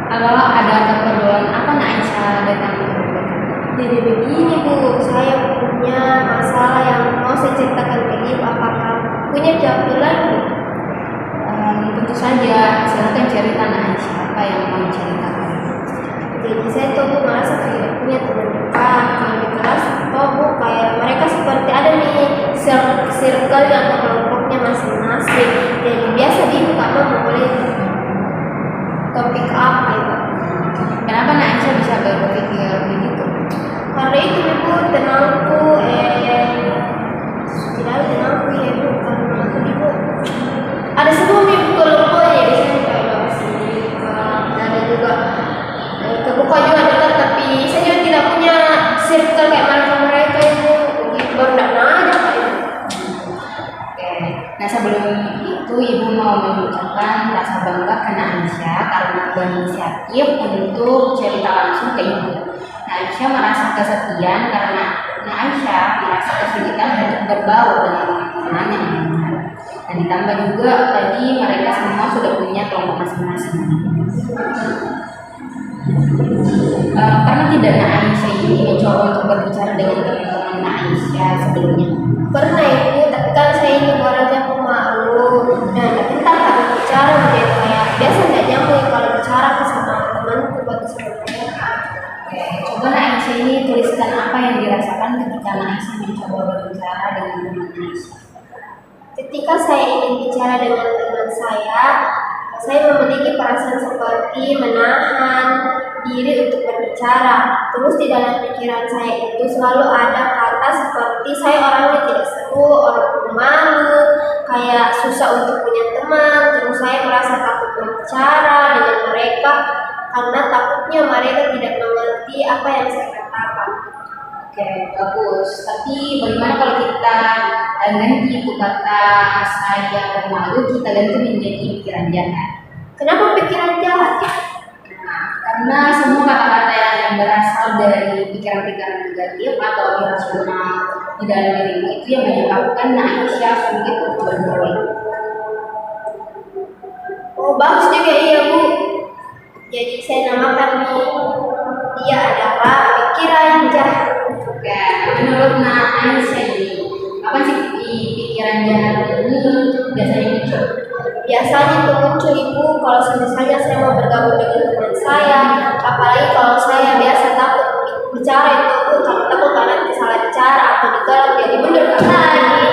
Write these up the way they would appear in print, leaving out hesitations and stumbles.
Kalau ada keperluan apa nak Aisyah datang ke Ibu? Jadi begini Bu, saya punya masalah yang mau saya ceritakan ke Ibu. Apakah punya waktu lagi? Tentu saja, silakan cerita nak Aisyah, apa yang mau diceritakan. Jadi saya tuh Bu merasa tidak punya teman dekat kalau di kelas. Oh Bu, kayak mereka seperti ada nih circle yang kelompoknya masing-masing. Jadi biasa di Ibu kamu boleh topik apa itu? Kenapa nak Aisyah bisa berpikir begitu? Karena itu Ibu tenangku, tidak tenangku ya Bu, karena aku Ibu ada semua Ibu kelompoknya di sini kayak ada juga kebuka juga dekat, tapi saya juga tidak punya circle kayak mereka Ibu, begitu baru tidak aja kayak. Oke. Nah sebelum itu Ibu mau mengucapkan rasa bangga ke Nak Aisyah karena berinisiatif untuk cerita langsung ke Ibu. Nak Aisyah merasa kesepian karena Nak Aisyah merasa kesulitan untuk berbaur dengan teman-teman yang lainnya. Dan ditambah juga tadi mereka semua sudah punya kelompok masing-masing. Pernah tidak Nak Aisyah ini mencoba untuk berbicara dengan teman-teman Nak Aisyah sebelumnya? Pernah Ibu, tapi kan saya ini orangnya pemalu dan entah kalau bicara menjadi kayak biasa tidak nyambung kalau bicara ke sama temanku buat sebenarnya. Oke, coba Nak Aisyah ini tuliskan apa yang dirasakan ketika Nak Aisyah mencoba berbicara dengan teman Aisyah. Ketika saya ingin bicara dengan teman saya memiliki perasaan seperti menahan diri untuk berbicara. Terus di dalam pikiran saya itu selalu ada kata seperti saya orangnya tidak seru, orang malu, kayak susah untuk punya teman. Terus saya merasa takut berbicara dengan mereka karena takutnya mereka tidak mengerti apa yang saya katakan. Oke, bagus. Tapi bagaimana kalau kita ganti itu kata saya pemalu, kita ganti menjadi pikiran jahat? Kenapa pikiran jahat? Nah, karena semua kata-kata yang berasal dari pikiran-pikiran negatif atau irasional di dalam dirimu itu yang menyebabkan Nak Aisyah sulit untuk bergaul. Oh bagus juga iya Bu. Jadi saya namakan dia adalah pikiran jahat. Oke, menurut Nak Aisyah ini, apa sih pikiran jahat ini biasanya muncul? Biasanya itu muncul Ibu kalau misalnya saya mau bergabung dengan teman saya, apalagi kalau saya biasa takut bicara itu Bu, takut karena salah bicara atau ditolak jadi mundur lagi.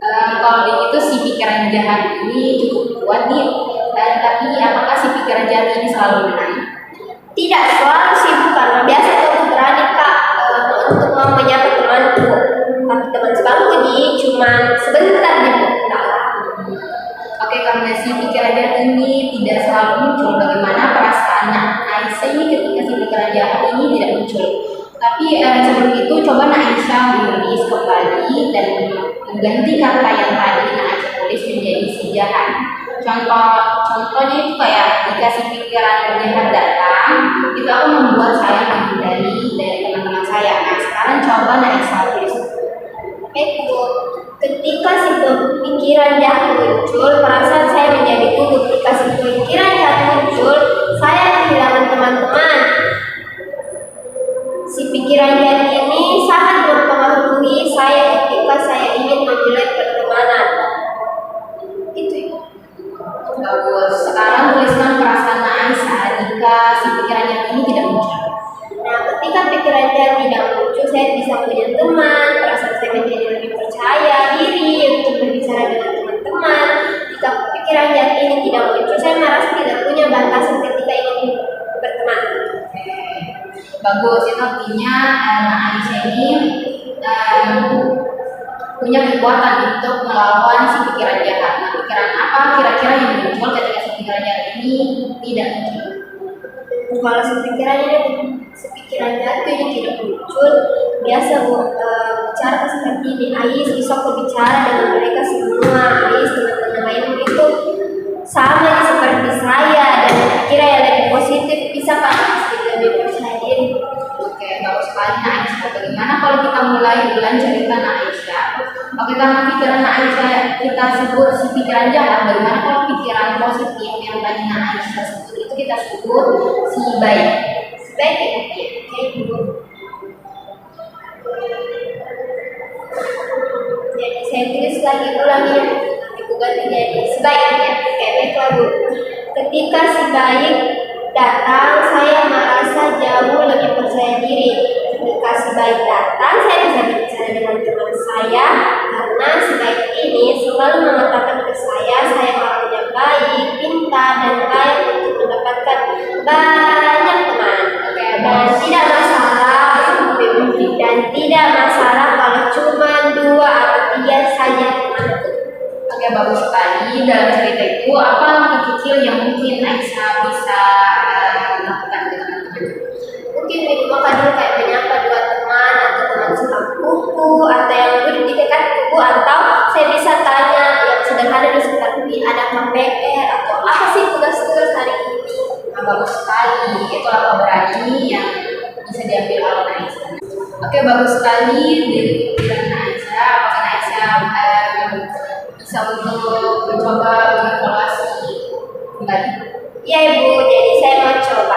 Kalau begitu si pikiran jahat ini cukup kuat nih. Tapi apakah si pikiran jahat ini selalu menang? Tidak selalu sih Bu, karena biasa itu berani Kak untuk mau menyapa temanku. Tapi teman sebangku cuma sebentar di Oke, karena si pikiran jahat ini tidak selalu muncul, bagaimana perasaan Nak Aisyah ini ketika si pikiran jahat ini tidak muncul? Tapi sebelum itu coba Nak Aisyah menulis kembali dan mengganti kata yang tadi Nak Aisyah tulis menjadi si jahat. Contohnya itu kayak jika si pikiran jahat datang, itu akan membuat saya menghindari dari teman-teman saya. Nah sekarang coba Nak Aisyah tulis. Bu, ketika si pikiran jahat muncul, perasaan saya menjadi gugup. Ketika si pikiran jahat muncul, saya kehilangan teman-teman. Si pikiran jahat ini sangat mempengaruhi saya ketika saya ingin memulai pertemanan. Itu. Bagus. Sekarang tuliskan perasaan Nak Aisyah jika si pikiran jahat ini tidak muncul. Nah, ketika pikiran jahat tidak muncul, saya bisa punya teman. Perasaan saya menjadi lebih percaya diri untuk berbicara dengan teman-teman. Jika pikiran jahat ini tidak muncul, saya merasa tidak punya batasan ketika ingin berteman. Bagus, itu artinya Nak Aisyah ini punya kekuatan untuk melawan si pikiran jahat. Nah, pikiran apa kira-kira yang muncul ketika si pikiran jahat ini tidak muncul? Kalau sepikiran jahat ini tidak muncul, biasa bicara seperti ini. Ais bisa bicara dengan mereka semua. Ais teman-teman lain itu sama seperti saya dan kira yang lebih positif bisa kan lebih percaya diri. Oke, bagus sekali Nak Aisyah. Bagaimana kalau kita mulai dengan cerita Nak Aisyah? Oke, karena pikiran Nak Aisyah kita sebut si pikiran jahat, bagaimana kalau pikiran positif yang tadi Nak Aisyah sebut itu kita sebut si baik. Si baik itu ya. Oke, Ibu. Jadi saya tulis lagi ulangi, Ibu ganti jadi sebaiknya. Oke, baiklah Bu. Ketika si baik datang, saya merasa jauh lebih percaya diri. Ketika si baik datang, saya bisa bicara dengan teman saya karena si baik ini selalu mengatakan ke saya orang yang baik, pintar, dan layak untuk mendapatkan banyak teman. Dan tidak masalah kalau cuma 2 atau 3 saja temanku. Oke, bagus sekali. Dalam cerita itu apa langkah kecil yang mungkin Aisyah bisa lakukan ke teman-teman? Mungkin minimal kadang kayak menyapa 2 teman atau teman sebangkuku atau yang duduk di dekat buku, atau saya bisa tanya yang sederhana di sekitarku, ada KPR atau apa sih tugas-tugas hari ini. Nah, bagus sekali. Itu apa berani yang bisa diambil oleh Aisyah. Oke, bagus sekali dari pikiran Aisyah. Apakah Aisyah bisa untuk mencoba mengevaluasi kembali? Iya Ibu, jadi saya mau coba